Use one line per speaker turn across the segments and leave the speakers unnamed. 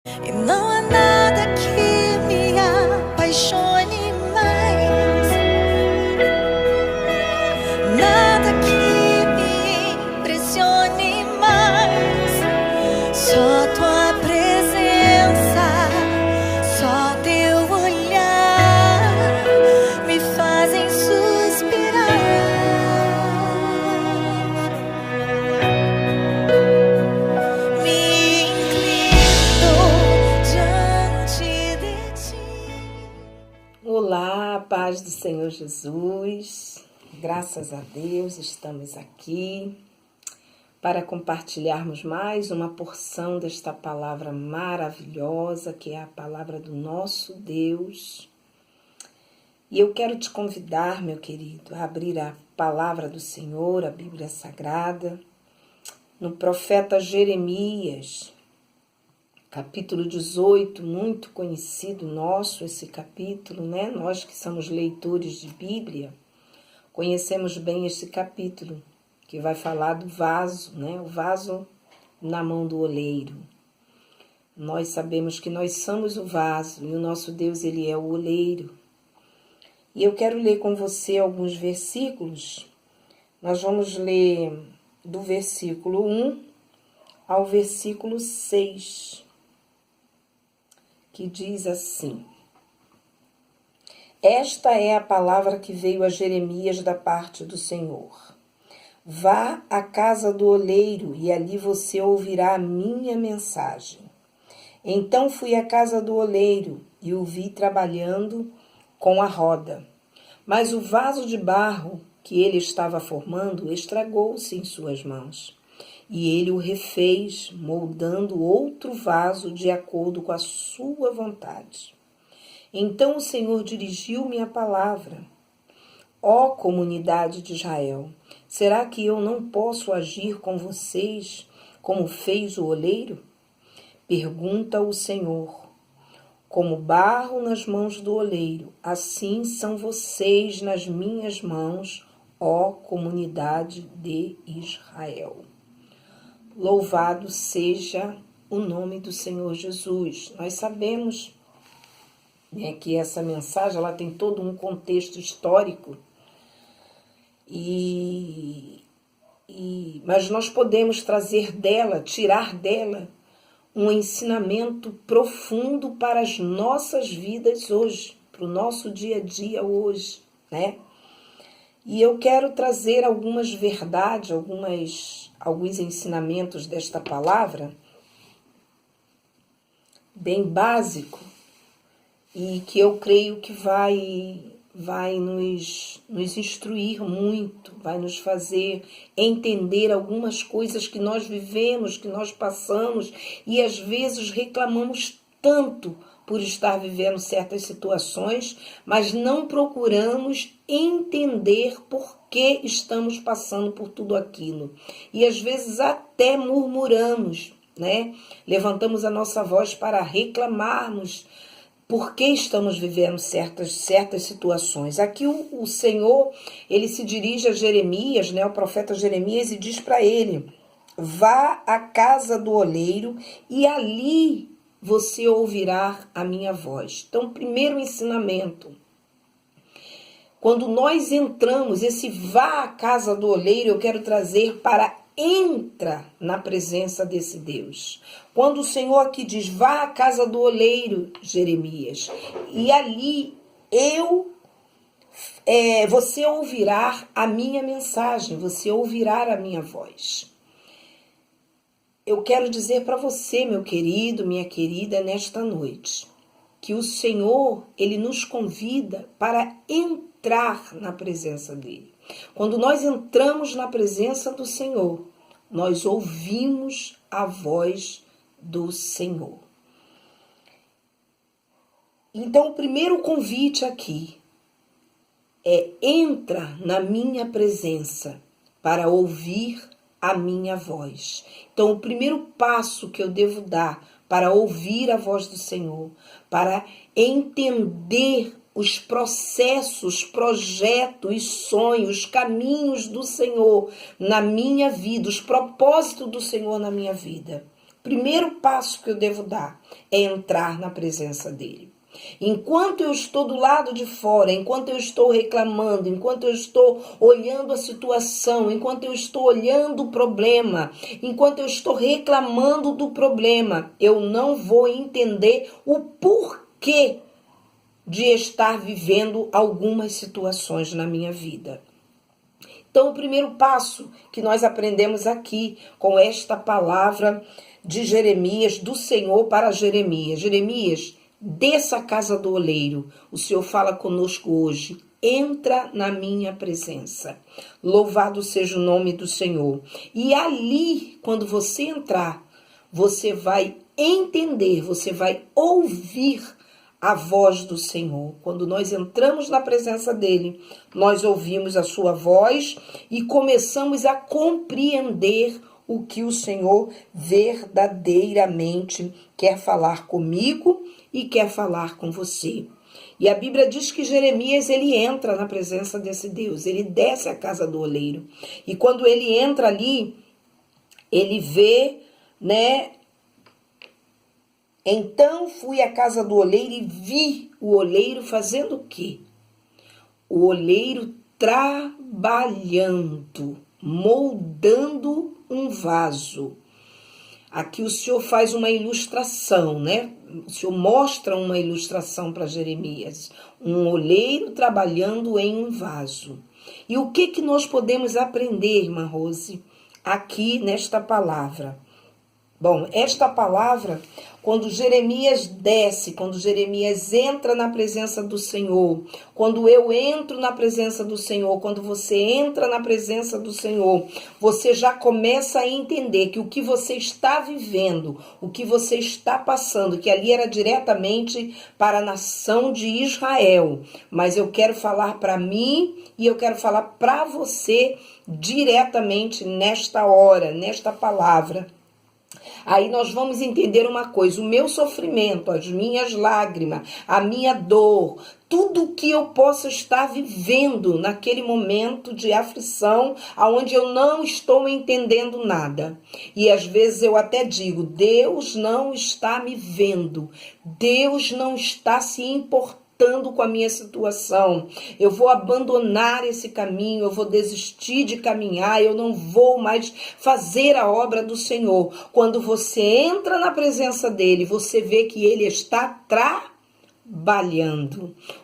E não há nada que me apaixone mais, nada que me impressione mais. Só tua presença, só teu olhar me fazem suspirar. Me inclino diante de ti.
Olá, paz do Senhor Jesus. Graças a Deus estamos aqui para compartilharmos mais uma porção desta palavra maravilhosa, que é a palavra do nosso Deus. E eu quero te convidar, meu querido, a abrir a palavra do Senhor, a Bíblia Sagrada, no profeta Jeremias, capítulo 18, muito conhecido nosso esse capítulo, né? Nós que somos leitores de Bíblia, conhecemos bem esse capítulo, que vai falar do vaso, né? O vaso na mão do oleiro. Nós sabemos que nós somos o vaso e o nosso Deus, ele é o oleiro. E eu quero ler com você alguns versículos. Nós vamos ler do versículo 1 ao versículo 6, que diz assim: Esta é a palavra que veio a Jeremias da parte do Senhor. Vá à casa do oleiro e ali você ouvirá a minha mensagem. Então fui à casa do oleiro e o vi trabalhando com a roda. Mas o vaso de barro que ele estava formando estragou-se em suas mãos. E ele o refez, moldando outro vaso de acordo com a sua vontade. Então o Senhor dirigiu-me a palavra: Ó comunidade de Israel, será que eu não posso agir com vocês como fez o oleiro? Pergunta o Senhor. Como barro nas mãos do oleiro, assim são vocês nas minhas mãos, ó comunidade de Israel. Louvado seja o nome do Senhor Jesus. Nós sabemos, né, que essa mensagem ela tem todo um contexto histórico, mas nós podemos trazer dela, tirar dela, um ensinamento profundo para as nossas vidas hoje, para o nosso dia a dia hoje, né? E eu quero trazer algumas verdades, alguns ensinamentos desta palavra, bem básico, e que eu creio que vai nos instruir muito, vai nos fazer entender algumas coisas que nós vivemos, que nós passamos, e às vezes reclamamos tanto por estar vivendo certas situações, mas não procuramos entender por que estamos passando por tudo aquilo. E às vezes até murmuramos, né? Levantamos a nossa voz para reclamarmos por que estamos vivendo certas situações. Aqui o Senhor, ele se dirige a Jeremias, né, o profeta Jeremias, e diz para ele: vá à casa do oleiro e ali você ouvirá a minha voz. Então, primeiro ensinamento: quando nós entramos, esse vá à casa do oleiro, eu quero trazer para entra na presença desse Deus. Quando o Senhor aqui diz, vá à casa do oleiro, Jeremias, e ali você ouvirá a minha mensagem, você ouvirá a minha voz. Eu quero dizer para você, meu querido, minha querida, nesta noite, que o Senhor, ele nos convida para entrar na presença dele. Quando nós entramos na presença do Senhor, nós ouvimos a voz do Senhor. Então, o primeiro convite aqui é: entra na minha presença para ouvir a minha voz. Então, o primeiro passo que eu devo dar para ouvir a voz do Senhor, para entender os processos, projetos, sonhos, caminhos do Senhor na minha vida, os propósitos do Senhor na minha vida. primeiro passo que eu devo dar é entrar na presença dele. Enquanto eu estou do lado de fora, enquanto eu estou reclamando, enquanto eu estou olhando a situação, enquanto eu estou olhando o problema, enquanto eu estou reclamando do problema, eu não vou entender o porquê de estar vivendo algumas situações na minha vida. Então, o primeiro passo que nós aprendemos aqui com esta palavra de Jeremias, do Senhor para Jeremias. Jeremias, desça à casa do oleiro. O Senhor fala conosco hoje. Entra na minha presença. Louvado seja o nome do Senhor. E ali, quando você entrar, você vai entender, você vai ouvir a voz do Senhor. Quando nós entramos na presença dele, nós ouvimos a sua voz e começamos a compreender o que o Senhor verdadeiramente quer falar comigo e quer falar com você. E a Bíblia diz que Jeremias, ele entra na presença desse Deus, ele desce à casa do oleiro. E quando ele entra ali, ele vê, Então fui à casa do oleiro e vi o oleiro fazendo o quê? O oleiro trabalhando, moldando um vaso. Aqui o Senhor faz uma ilustração, O Senhor mostra uma ilustração para Jeremias. Um oleiro trabalhando em um vaso. E o que nós podemos aprender, irmã Rose, aqui nesta palavra? Bom, esta palavra, quando Jeremias desce, quando Jeremias entra na presença do Senhor, quando eu entro na presença do Senhor, quando você entra na presença do Senhor, você já começa a entender que o que você está vivendo, o que você está passando, que ali era diretamente para a nação de Israel, mas eu quero falar para mim e eu quero falar para você diretamente nesta hora, nesta palavra. Aí nós vamos entender uma coisa, o meu sofrimento, as minhas lágrimas, a minha dor, tudo que eu possa estar vivendo naquele momento de aflição, onde eu não estou entendendo nada. E às vezes eu até digo, Deus não está me vendo, Deus não está se importando com a minha situação, eu vou abandonar esse caminho, eu vou desistir de caminhar, eu não vou mais fazer a obra do Senhor. Quando você entra na presença dele, você vê que ele está trabalhando.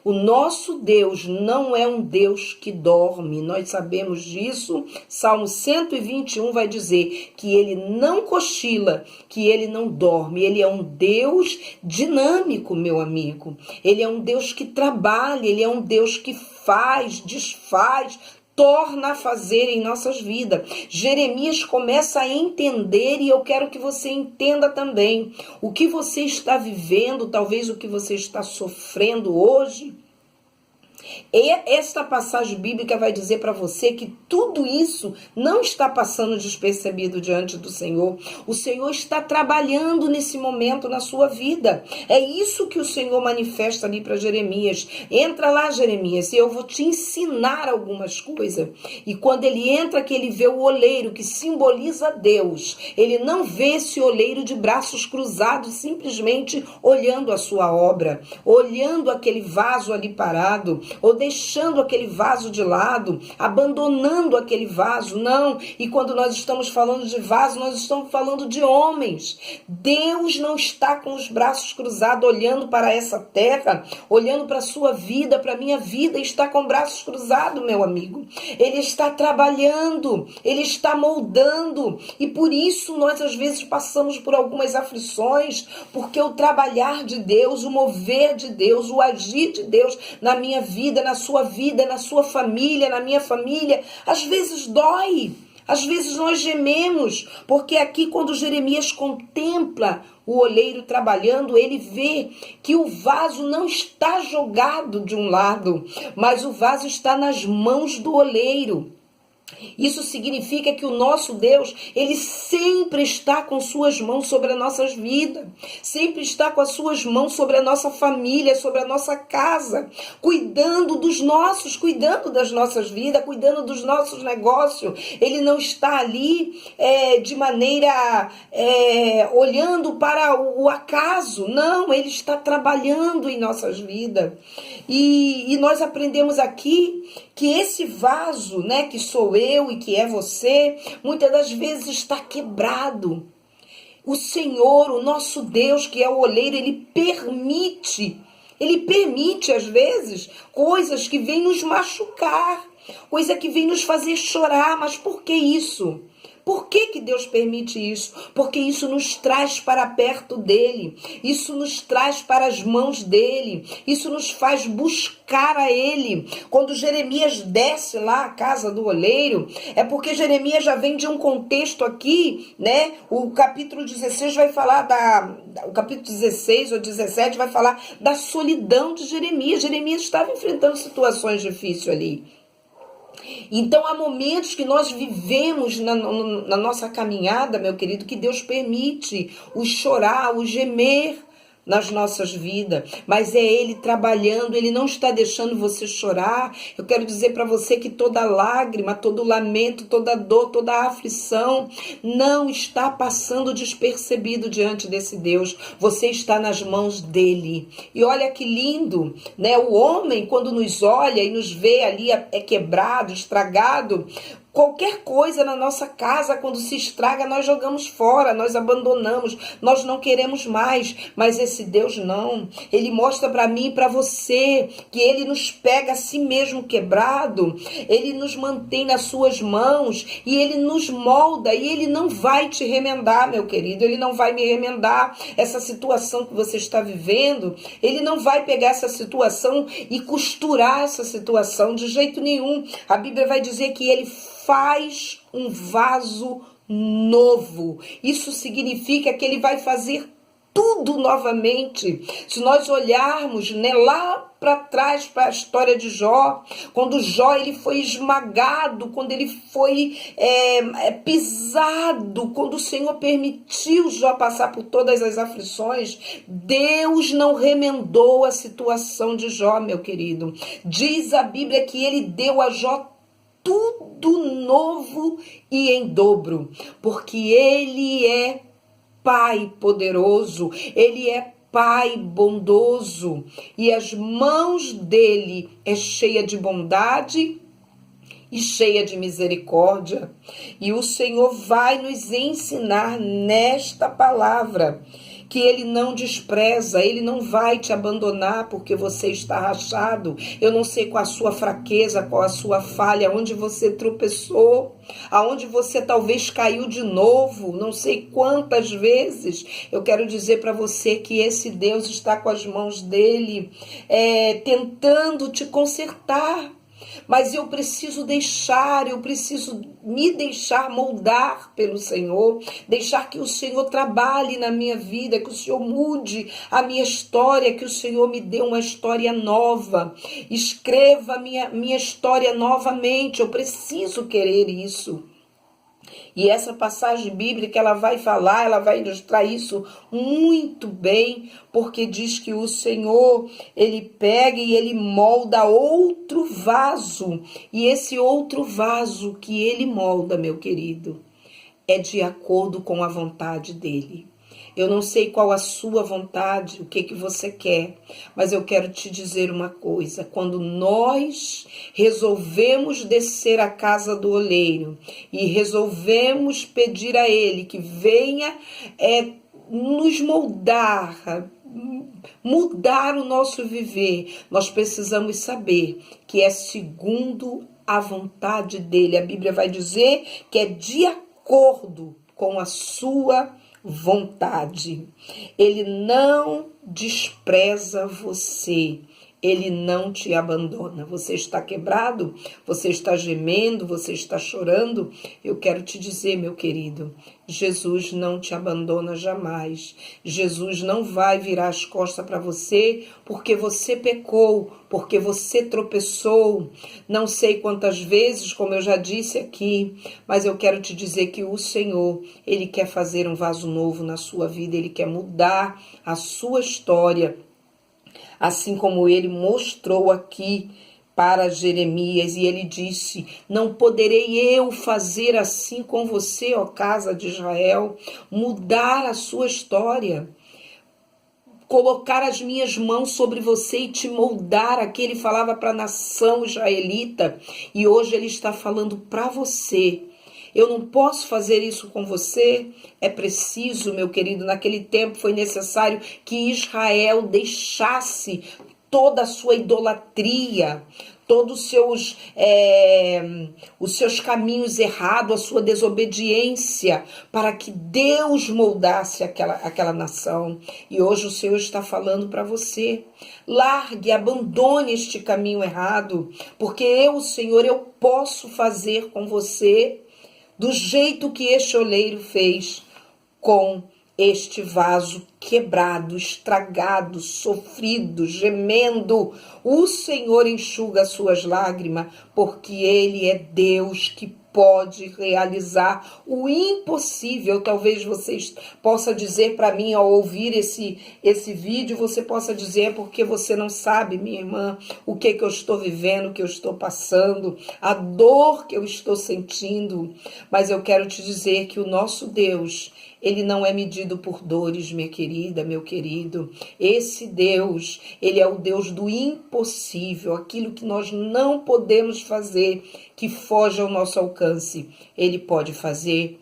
O nosso Deus não é um Deus que dorme, nós sabemos disso. Salmo 121 vai dizer que ele não cochila, que ele não dorme, ele é um Deus dinâmico, meu amigo. Ele é um Deus que trabalha, ele é um Deus que faz, desfaz, torna a fazer em nossas vidas. Jeremias começa a entender, e eu quero que você entenda também o que você está vivendo, talvez o que você está sofrendo hoje. E esta passagem bíblica vai dizer para você que tudo isso não está passando despercebido diante do Senhor. O Senhor está trabalhando nesse momento na sua vida. É isso que o Senhor manifesta ali para Jeremias. Entra lá, Jeremias, e eu vou te ensinar algumas coisas. E quando ele entra, que ele vê o oleiro, que simboliza Deus. Ele não vê esse oleiro de braços cruzados, simplesmente olhando a sua obra, olhando aquele vaso ali parado, ou deixando aquele vaso de lado, abandonando aquele vaso, não. E quando nós estamos falando de vaso, nós estamos falando de homens. Deus não está com os braços cruzados, olhando para essa terra, olhando para a sua vida, para a minha vida, está com braços cruzados, meu amigo. Ele está trabalhando, ele está moldando, e por isso nós às vezes passamos por algumas aflições, porque o trabalhar de Deus, o mover de Deus, o agir de Deus na minha vida, na sua vida, na sua família, na minha família, às vezes dói, às vezes nós gememos, porque aqui quando Jeremias contempla o oleiro trabalhando, ele vê que o vaso não está jogado de um lado, mas o vaso está nas mãos do oleiro. Isso significa que o nosso Deus, ele sempre está com suas mãos sobre as nossas vidas, sempre está com as suas mãos sobre a nossa família, sobre a nossa casa, cuidando cuidando das nossas vidas, cuidando dos nossos negócios. Ele não está ali de maneira olhando para o acaso, não, ele está trabalhando em nossas vidas. E nós aprendemos aqui que esse vaso, né, que sou eu e que é você, muitas das vezes está quebrado. O Senhor, o nosso Deus, que é o oleiro, ele permite às vezes coisas que vêm nos machucar, coisa que vem nos fazer chorar. Mas por que isso? Por que Deus permite isso? Porque isso nos traz para perto dele, isso nos traz para as mãos dele, isso nos faz buscar a ele. Quando Jeremias desce lá à casa do oleiro, é porque Jeremias já vem de um contexto aqui, né? O capítulo 16 vai falar o capítulo 16 ou 17 vai falar da solidão de Jeremias. Jeremias estava enfrentando situações difíceis ali. Então, há momentos que nós vivemos na nossa caminhada, meu querido, que Deus permite o chorar, o gemer nas nossas vidas, mas é Ele trabalhando, Ele não está deixando você chorar. Eu quero dizer para você que toda lágrima, todo lamento, toda dor, toda aflição não está passando despercebido diante desse Deus. Você está nas mãos dele. E olha que lindo, né? O homem, quando nos olha e nos vê ali quebrado, estragado, qualquer coisa na nossa casa, quando se estraga, nós jogamos fora, nós abandonamos, nós não queremos mais. Mas esse Deus não. Ele mostra para mim e para você que Ele nos pega a si mesmo quebrado, Ele nos mantém nas suas mãos e Ele nos molda, e Ele não vai te remendar, meu querido. Ele não vai me remendar essa situação que você está vivendo. Ele não vai pegar essa situação e costurar essa situação de jeito nenhum. A Bíblia vai dizer que Ele faz um vaso novo. Isso significa que Ele vai fazer tudo novamente. Se nós olharmos, né, lá para trás, para a história de Jó, quando Jó ele foi esmagado, quando ele foi pisado, quando o Senhor permitiu Jó passar por todas as aflições, Deus não remendou a situação de Jó, meu querido. Diz a Bíblia que Ele deu a Jó tudo novo e em dobro, porque Ele é Pai poderoso, Ele é Pai bondoso, e as mãos dele é cheia de bondade e cheia de misericórdia. E o Senhor vai nos ensinar nesta palavra que Ele não despreza, Ele não vai te abandonar porque você está rachado. Eu não sei qual a sua fraqueza, qual a sua falha, onde você tropeçou, aonde você talvez caiu de novo, não sei quantas vezes. Eu quero dizer para você que esse Deus está com as mãos dele, tentando te consertar. Mas eu preciso me deixar moldar pelo Senhor, deixar que o Senhor trabalhe na minha vida, que o Senhor mude a minha história, que o Senhor me dê uma história nova, escreva a minha história novamente. Eu preciso querer isso. E essa passagem bíblica, ela vai falar, ela vai ilustrar isso muito bem, porque diz que o Senhor, Ele pega e Ele molda outro vaso. E esse outro vaso que Ele molda, meu querido, é de acordo com a vontade dEle. Eu não sei qual a sua vontade, o que você quer, mas eu quero te dizer uma coisa. Quando nós resolvemos descer à casa do oleiro e resolvemos pedir a Ele que venha nos moldar, mudar o nosso viver, nós precisamos saber que é segundo a vontade dEle. A Bíblia vai dizer que é de acordo com a sua vontade. Ele não despreza você. Ele não te abandona. Você está quebrado? Você está gemendo? Você está chorando? Eu quero te dizer, meu querido, Jesus não te abandona jamais. Jesus não vai virar as costas para você porque você pecou, porque você tropeçou. Não sei quantas vezes, como eu já disse aqui, mas eu quero te dizer que o Senhor, Ele quer fazer um vaso novo na sua vida, Ele quer mudar a sua história. Assim como ele mostrou aqui para Jeremias, e ele disse: não poderei eu fazer assim com você, ó casa de Israel, mudar a sua história, colocar as minhas mãos sobre você e te moldar. Aqui ele falava para a nação israelita, e hoje ele está falando para você. Eu não posso fazer isso com você. É preciso, meu querido, naquele tempo foi necessário que Israel deixasse toda a sua idolatria, todos os seus caminhos errados, a sua desobediência, para que Deus moldasse aquela nação. E hoje o Senhor está falando para você: largue, abandone este caminho errado, porque eu, o Senhor, eu posso fazer com você do jeito que este oleiro fez com este vaso quebrado, estragado, sofrido, gemendo. O Senhor enxuga as suas lágrimas, porque Ele é Deus que pode realizar o impossível. Talvez você possa dizer para mim, ao ouvir esse vídeo, você possa dizer: porque você não sabe, minha irmã, o que eu estou vivendo, o que eu estou passando, a dor que eu estou sentindo. Mas eu quero te dizer que o nosso Deus, Ele não é medido por dores, minha querida, meu querido. Esse Deus, Ele é o Deus do impossível, aquilo que nós não podemos fazer, que foge ao nosso alcance. Ele pode fazer.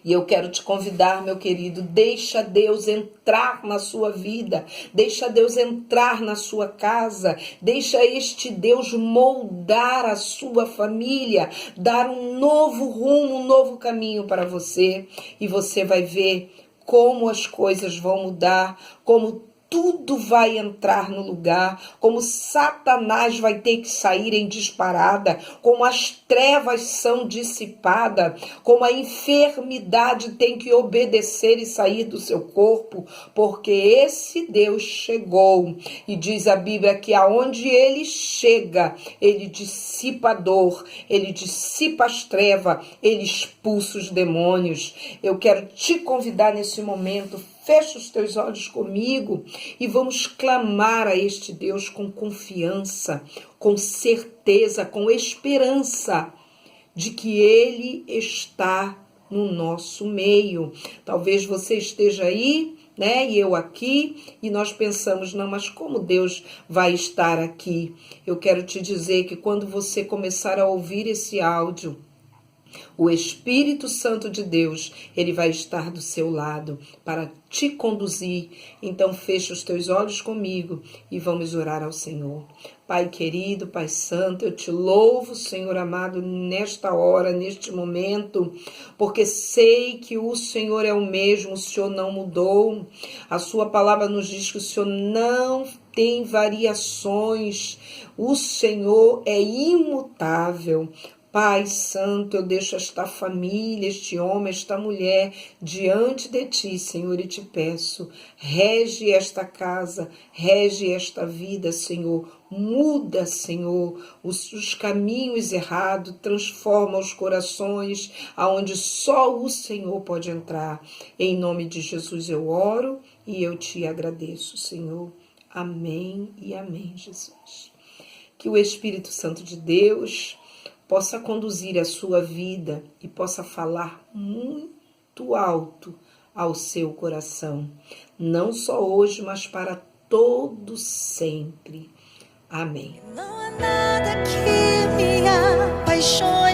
E eu quero te convidar, meu querido, deixa Deus entrar na sua vida, deixa Deus entrar na sua casa, deixa este Deus moldar a sua família, dar um novo rumo, um novo caminho para você. E você vai ver como as coisas vão mudar, como tudo vai entrar no lugar, como Satanás vai ter que sair em disparada, como as trevas são dissipadas, como a enfermidade tem que obedecer e sair do seu corpo, porque esse Deus chegou. E diz a Bíblia que aonde Ele chega, Ele dissipa a dor, Ele dissipa as trevas, Ele expulsa os demônios. Eu quero te convidar nesse momento: fecha os teus olhos comigo e vamos clamar a este Deus com confiança, com certeza, com esperança de que Ele está no nosso meio. Talvez você esteja aí, né, e eu aqui, e nós pensamos: não, mas como Deus vai estar aqui? Eu quero te dizer que quando você começar a ouvir esse áudio, o Espírito Santo de Deus, Ele vai estar do seu lado para te conduzir. Então fecha os teus olhos comigo e vamos orar ao Senhor. Pai querido, Pai santo, eu te louvo, Senhor amado, nesta hora, neste momento, porque sei que o Senhor é o mesmo, o Senhor não mudou. A sua palavra nos diz que o Senhor não tem variações, o Senhor é imutável. Pai santo, eu deixo esta família, este homem, esta mulher diante de ti, Senhor, e te peço: rege esta casa, rege esta vida, Senhor. Muda, Senhor, os caminhos errados, transforma os corações aonde só o Senhor pode entrar. Em nome de Jesus eu oro e eu te agradeço, Senhor. Amém e amém, Jesus. Que o Espírito Santo de Deus possa conduzir a sua vida e possa falar muito alto ao seu coração, não só hoje, mas para todo sempre. Amém.
Não há nada que me apaixone